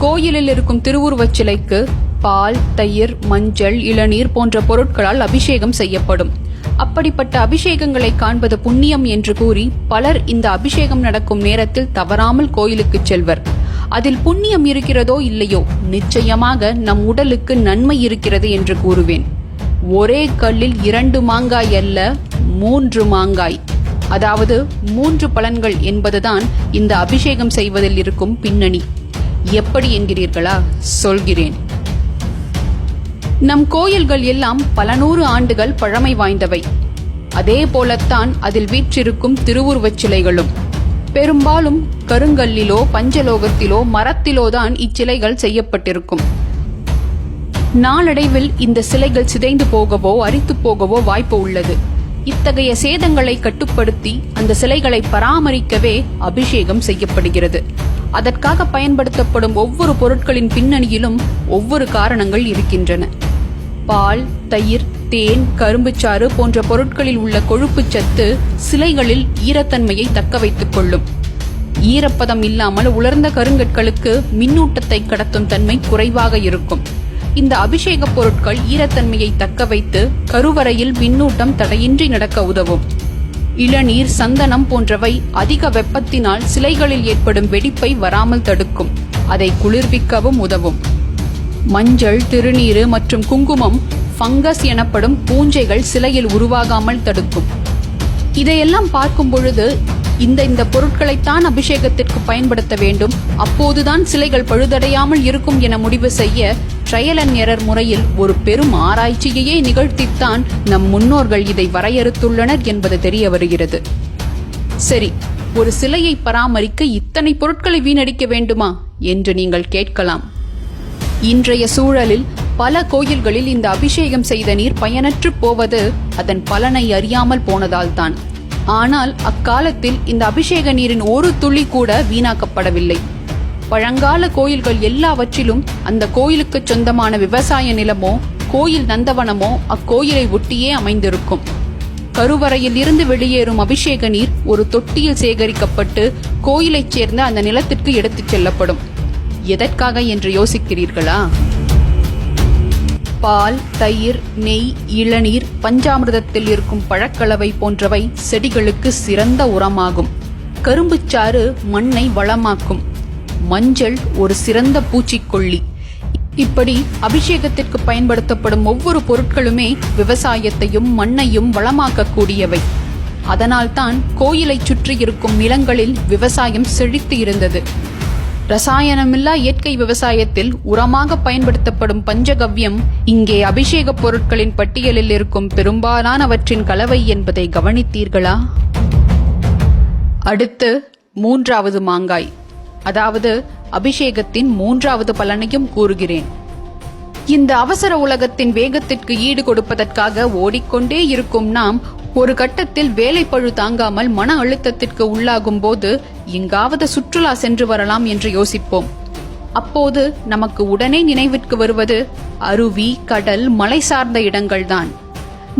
கோயிலில் இருக்கும் திருவுருவச் சிலைக்கு பால், தயிர், மஞ்சள், இளநீர் போன்ற பொருட்களால் அபிஷேகம் செய்யப்படும். அப்படிப்பட்ட அபிஷேகங்களை காண்பது புண்ணியம் என்று கூறி பலர் இந்த அபிஷேகம் நடக்கும் நேரத்தில் தவறாமல் கோயிலுக்கு செல்வர். அதில் புண்ணியம் இருக்கிறதோ இல்லையோ, நிச்சயமாக நம் உடலுக்கு நன்மை இருக்கிறது என்று கூறுவேன். ஒரே கல்லில் 2 மாங்காய் அல்ல, 3 மாங்காய், அதாவது 3 பலன்கள் என்பதுதான் இந்த அபிஷேகம் செய்வதில் இருக்கும் பின்னணி. எப்படி என்கிறீர்களா? சொல்கிறேன். நம் கோயில்கள் எல்லாம் பல 100 ஆண்டுகள் பழமை வாய்ந்தவை. அதே போலத்தான் அதில் வீற்றிருக்கும் திருவுருவச் சிலைகளும். பெரும்பாலும் கருங்கல்லிலோ, பஞ்சலோகத்திலோ, மரத்திலோ தான் இச்சிலைகள் செய்யப்பட்டிருக்கும். நாளடைவில் இந்த சிலைகள் சிதைந்து போகவோ அரித்து போகவோ வாய்ப்பு உள்ளது. இத்தகைய சேதங்களை கட்டுப்படுத்தி அந்த சிலைகளை பராமரிக்கவே அபிஷேகம் செய்யப்படுகிறது. அதற்காக பயன்படுத்தப்படும் ஒவ்வொரு பொருட்களின் பின்னணியிலும் ஒவ்வொரு காரணங்கள் இருக்கின்றன. பால், தயிர், தேன், கரும்புச்சாறு போன்ற பொருட்களில் உள்ள கொழுப்பு சத்து சிலைகளில் ஈரத்தன்மையை தக்க வைத்துக் கொள்ளும். ஈரப்பதம் இல்லாமல் உலர்ந்த கருங்கற்களுக்கு மின்னூட்டத்தை கடத்தும் தன்மை குறைவாக இருக்கும். இந்த அபிஷேக பொருட்கள் ஈரத்தன்மையை தக்க வைத்து கருவறையில் மின்னூட்டம் தடையின்றி நடக்க உதவும். இளநீர், சந்தனம் போன்றவை அதிக வெப்பத்தினால் சிலைகளில் ஏற்படும் வெடிப்பை வராமல் தடுக்கும். அதை குளிர்விக்கவும் உதவும். மஞ்சள், திருநீறு மற்றும் குங்குமம் ஃபங்கஸ் எனப்படும் பூஞ்சைகள் சிலையில் உருவாகாமல் தடுக்கும். இதையெல்லாம் பார்க்கும் பொழுது இந்த பொருட்களைத்தான் அபிஷேகத்திற்கு பயன்படுத்த வேண்டும், அப்போதுதான் சிலைகள் பழுதடையாமல் இருக்கும் என முடிவு செய்ய ட்ரையல் அண்ட் எரர் முறையில் ஒரு பெரும் ஆராய்ச்சியையே நிகழ்த்தித்தான் நம் முன்னோர்கள் இதை வரையறுத்துள்ளனர் என்பது தெரிய வருகிறது. சரி, ஒரு சிலையை பராமரிக்க இத்தனை பொருட்களை வீணடிக்க வேண்டுமா என்று நீங்கள் கேட்கலாம். இன்றைய சூழலில் பல கோயில்களில் இந்த அபிஷேகம் செய்த நீர் பயனற்று போவது அதன் பலனை அறியாமல் போனதால்தான். ஆனால் அக்காலத்தில் இந்த அபிஷேக நீரின் ஒரு துளி கூட வீணாக்கப்படவில்லை. பழங்கால கோயில்கள் எல்லாவற்றிலும் அந்த கோயிலுக்கு சொந்தமான விவசாய நிலமோ கோயில் நந்தவனமோ அக்கோயிலை ஒட்டியே அமைந்திருக்கும். கருவறையில் இருந்து வெளியேறும் அபிஷேக நீர் ஒரு தொட்டியில் சேகரிக்கப்பட்டு கோயிலைச் சேர்ந்த அந்த நிலத்திற்கு எடுத்துச் செல்லப்படும். எதற்காக என்று யோசிக்கிறீர்களா? பால், தயிர், நெய், இளநீர், பஞ்சாமிர்தத்தில் இருக்கும் பழக்கலவை போன்றவை செடிகளுக்கு சிறந்த உரமாகும். கரும்புச்சாறு மண்ணை வளமாக்கும். மஞ்சள் ஒரு சிறந்த பூச்சிக்கொல்லி. இப்படி அபிஷேகத்திற்கு பயன்படுத்தப்படும் ஒவ்வொரு பொருட்களுமே விவசாயத்தையும் மண்ணையும் வளமாக்கக்கூடியவை. அதனால்தான் கோயிலை சுற்றி இருக்கும் நிலங்களில் விவசாயம் செழித்து இருந்தது. ரசாயனமில்லா இயற்கை விவசாயத்தில் உரமாக பயன்படுத்தப்படும் பஞ்சகவ்யம் இங்கே அபிஷேக பொருட்களின் பட்டியலில் இருக்கும் பெரும்பாலானவற்றின் கலவை என்பதை கவனித்தீர்களா? அடுத்து 3வது மாங்காய், அதாவது அபிஷேகத்தின் 3வது பலனையும் கூறுகிறேன். இந்த அவசர உலகத்தின் வேகத்திற்கு ஈடு கொடுப்பதற்காக ஓடிக்கொண்டே இருக்கும் நாம் ஒரு கட்டத்தில் வேலைப்பழு தாங்காமல் மன அழுத்தத்திற்கு உள்ளாகும் போது எங்காவது சுற்றுலா சென்று வரலாம் என்று யோசிப்போம். அப்போது நமக்கு உடனே நினைவிற்கு வருவது அருவி, கடல், மலை சார்ந்த இடங்கள்தான்.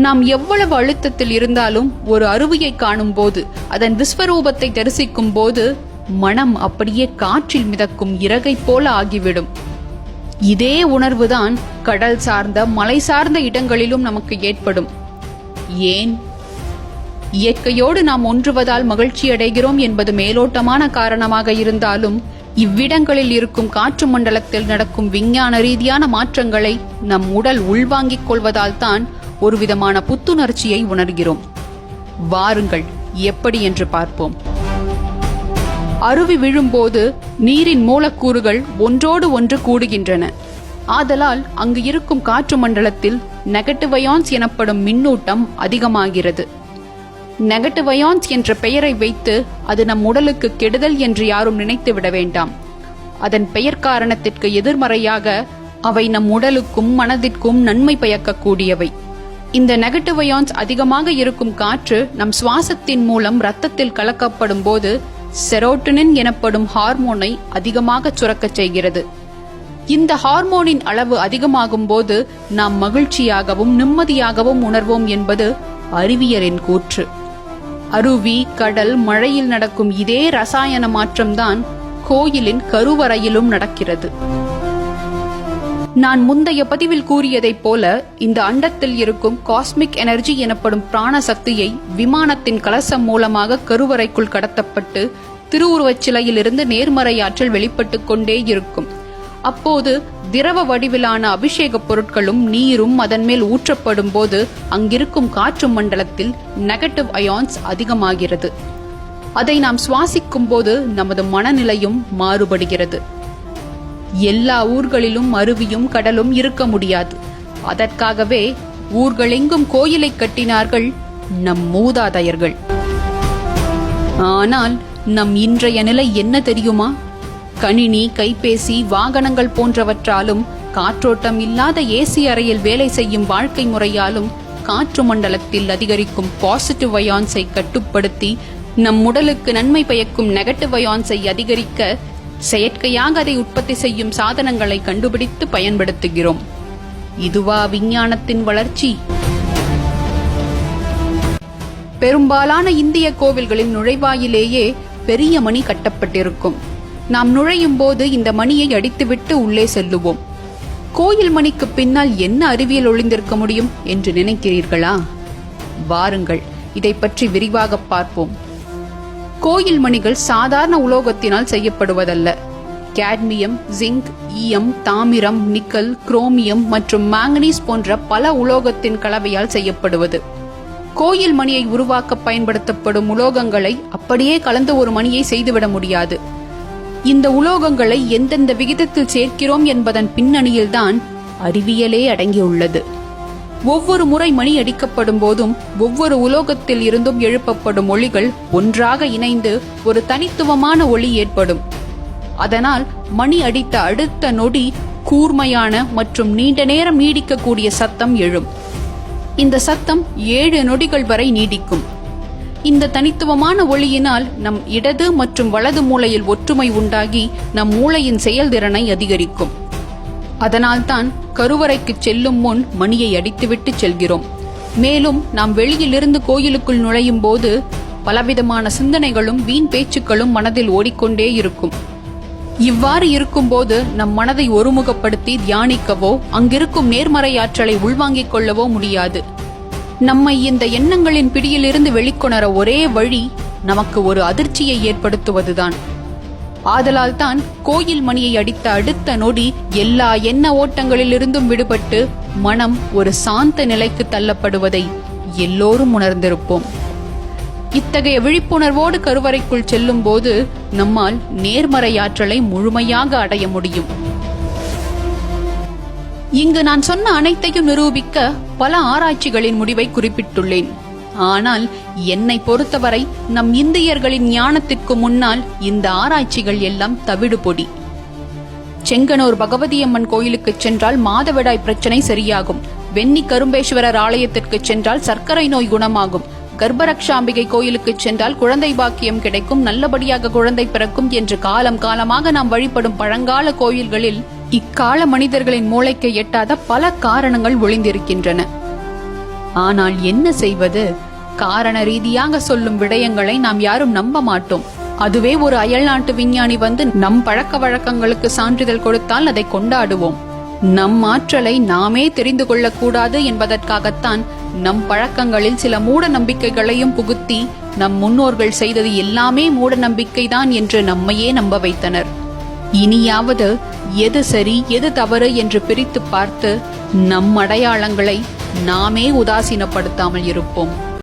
நாம் எவ்வளவு அழுத்தத்தில் இருந்தாலும் ஒரு அருவியை காணும் போது, அதன் விஸ்வரூபத்தை தரிசிக்கும் போது மனம் அப்படியே காற்றில் மிதக்கும் இறகை போல ஆகிவிடும். இதே உணர்வுதான் கடல் சார்ந்த, மலை சார்ந்த இடங்களிலும் நமக்கு ஏற்படும். ஏன்? இயற்கையோடு நாம் ஒன்றுவதால் மகிழ்ச்சி அடைகிறோம் என்பது மேலோட்டமான காரணமாக இருந்தாலும், இவ்விடங்களில் இருக்கும் காற்று மண்டலத்தில் நடக்கும் விஞ்ஞான ரீதியான மாற்றங்களை நம் உடல் உள்வாங்கிக் கொள்வதால் தான் ஒரு விதமான புத்துணர்ச்சியை உணர்கிறோம். வாருங்கள், எப்படி என்று பார்ப்போம். அருவி விழும்போது நீரின் மூலக்கூறுகள் ஒன்றோடு ஒன்று கூடுகின்றன. ஆதலால் அங்கு இருக்கும் காற்று மண்டலத்தில் நெகட்டிவ் அயான்ஸ் எனப்படும் மின்னூட்டம் அதிகமாகிறது. நெகட்டிவ் அயான்ஸ் என்ற பெயரை வைத்து அது நம் உடலுக்கு கெடுதல் என்று யாரும் நினைத்து விட வேண்டாம். அதன் பெயர் காரணத்திற்கு எதிர்மறையாக அவை நம் உடலுக்கும் மனதிற்கும் நன்மை பயக்கக்கூடியவை. இந்த நெகட்டிவ் அயான்ஸ் அதிகமாக இருக்கும் காற்று நம் சுவாசத்தின் மூலம் இரத்தத்தில் கலக்கப்படும் போது செரோட்டோனின் எனப்படும் ஹார்மோனை அதிகமாக சுரக்கச் செய்கிறது. இந்த ஹார்மோனின் அளவு அதிகமாகும் போது நாம் மகிழ்ச்சியாகவும் நிம்மதியாகவும் உணர்வோம் என்பது அறிவியலின் கூற்று. அருவி, கடல், மழையில் நடக்கும் இதே ரசாயன மாற்றம்தான் கோயிலின் கருவறையிலும் நடக்கிறது. நான் முந்தைய பதிவில் கூறியதைப் போல இந்த அண்டத்தில் இருக்கும் காஸ்மிக் எனர்ஜி எனப்படும் பிராண சக்தியை விமானத்தின் கலசம் மூலமாக கருவறைக்குள் கடத்தப்பட்டு திருவுருவச் சிலையிலிருந்து நேர்மறையாற்றல் வெளிப்பட்டுக் கொண்டே இருக்கும். அப்போது திரவ வடிவிலான அபிஷேக பொருட்களும் நீரும் அதன் மேல் ஊற்றப்படும் போது அங்கிருக்கும் காற்று மண்டலத்தில் நெகட்டிவ் அயான்ஸ் அதிகமாகிறது. அதை நாம் சுவாசிக்கும் போது நமது மனநிலையும் மாறுபடுகிறது. எல்லா ஊர்களிலும் அருவியும் கடலும் இருக்க முடியாது. அதற்காகவே ஊர்களெங்கும் கோயிலை கட்டினார்கள் நம் மூதாதையர்கள். ஆனால் நம் இன்றைய நிலை என்ன தெரியுமா? கணினி, கைபேசி, வாகனங்கள் போன்றவற்றாலும் காற்றோட்டம் இல்லாத ஏசி அறையில் வேலை செய்யும் வாழ்க்கை முறையாலும் காற்று மண்டலத்தில் அதிகரிக்கும் பாசிட்டிவ் அயான்ஸை கட்டுப்படுத்தி நம் உடலுக்கு நன்மை பயக்கும் நெகட்டிவ் அயான்ஸை அதிகரிக்க செயற்கையாக அதை உற்பத்தி செய்யும் சாதனங்களை கண்டுபிடித்து பயன்படுத்துகிறோம். இதுவா விஞ்ஞானத்தின் வளர்ச்சி? பெரும்பாலான இந்திய கோவில்களின் நுழைவாயிலேயே பெரிய மணி கட்டப்பட்டிருக்கும். நாம் நுழையும் போது இந்த மணியை அடித்துவிட்டு உள்ளே செல்லுவோம். கோயில் மணிக்கு பின்னால் என்ன அறிவியல் ஒளிந்திருக்க முடியும் என்று நினைக்கிறீர்களா? வாருங்கள், இதை பற்றி விரிவாக பார்ப்போம். கோயில் மணிகள் சாதாரண உலோகத்தினால் செய்யப்படுவதல்ல. கேட்மியம், ஜிங்க், ஈயம், தாமிரம், நிக்கல், குரோமியம் மற்றும் மாங்கனீஸ் போன்ற பல உலோகத்தின் கலவையால் செய்யப்படுவது. கோயில் மணியை உருவாக்க பயன்படுத்தப்படும் உலோகங்களை அப்படியே கலந்து ஒரு மணியை செய்துவிட முடியாது. இந்த உலோகங்களை எந்தெந்த விகிதத்தில் சேர்க்கிறோம் என்பதன் பின்னணியில்தான் அறிவியலே அடங்கியுள்ளது. ஒவ்வொரு முறை மணி அடிக்கப்படும் போதும் ஒவ்வொரு உலோகத்தில் இருந்தும் எழுப்பப்படும் ஒளிகள் ஒன்றாக இணைந்து ஒரு தனித்துவமான ஒளி ஏற்படும். அதனால் மணி அடித்த அடுத்த நொடி கூர்மையான மற்றும் நீண்ட நேரம் நீடிக்கக்கூடிய சத்தம் எழும். இந்த சத்தம் 7 நொடிகள் வரை நீடிக்கும். இந்த தனித்துவமான ஒளியினால் நம் இடது மற்றும் வலது மூளையில் ஒற்றுமை உண்டாகி நம் மூளையின் செயல்திறனை அதிகரிக்கும். அதனால்தான் கருவறைக்கு செல்லும் முன் மணியை அடித்துவிட்டு செல்கிறோம். மேலும் நாம் வெளியிலிருந்து கோயிலுக்குள் நுழையும் போது பலவிதமான சிந்தனைகளும் வீண் பேச்சுக்களும் மனதில் ஓடிக்கொண்டே இருக்கும். இவ்வாறு இருக்கும்போது நம் மனதை ஒருமுகப்படுத்தி தியானிக்கவோ அங்கிருக்கும் நேர்மறை ஆற்றலை உள்வாங்கிக் கொள்ளவோ முடியாது. நம்மை இந்த எண்ணங்களின் பிடியிலிருந்து வெளிக்கொணர ஒரே வழி நமக்கு ஒரு அதிர்ச்சியை ஏற்படுத்துவதுதான். ஆதலால் தான் கோயில் மணியை அடித்த அடுத்த நொடி எல்லா எண்ண ஓட்டங்களிலிருந்தும் விடுபட்டு மனம் ஒரு சாந்த நிலைக்கு தள்ளப்படுவதை எல்லோரும் உணர்ந்திருப்போம். இத்தகைய விழிப்புணர்வோடு கருவறைக்குள் செல்லும் போது நம்மால் நேர்மறை ஆற்றலை முழுமையாக அடைய முடியும். இங்கு நான் சொன்ன அனைத்தையும் நிரூபிக்க பல ஆராய்ச்சிகளின் முடிவை குறிப்பிட்டுள்ளேன். ஆனால் என்னை பொறுத்தவரை நம் இந்தியர்களின் ஞானத்திற்கு முன்னால் இந்த ஆராய்ச்சிகள் எல்லாம் தவிடுபொடி. செங்கனூர் பகவதியம்மன் கோயிலுக்கு சென்றால் மாதவிடாய் பிரச்சனை சரியாகும். வெண்ணி கரும்பேஸ்வரர் ஆலயத்திற்கு சென்றால் சர்க்கரை நோய் குணமாகும். கர்ப்பரக்ஷாம்பிகை கோயிலுக்கு சென்றால் குழந்தை பாக்கியம் கிடைக்கும், நல்லபடியாக குழந்தை பிறக்கும் என்று காலம் காலமாக நாம் வழிபடும் பழங்கால கோயில்களில் இக்கால மனிதர்களின் மூளைக்கு எட்டாத பல காரணங்கள் ஒளிந்திருக்கின்றன. ஆனால் என்ன செய்வது? காரண ரீதியாக சொல்லும் விடயங்களை நாம் யாரும் நம்ப மாட்டோம். அதுவே ஒரு அயல்நாட்டு விஞ்ஞானி வந்து நம் பழக்க வழக்கங்களுக்கு சான்றிதழ் கொடுத்தால் அதை கொண்டாடுவோம். நம் ஆற்றலை நாமே தெரிந்து கொள்ளக்கூடாது என்பதற்காகத்தான் நம் பழக்கங்களில் சில மூட நம்பிக்கைகளையும் புகுத்தி நம் முன்னோர்கள் செய்தது எல்லாமே மூட நம்பிக்கைதான் என்று நம்மையே நம்ப வைத்தனர். இனியாவது எது சரி எது தவறு என்று பிரித்து பார்த்து நம் அடையாளங்களை நாமே உதாசீனப்படுத்தாமல் இருப்போம்.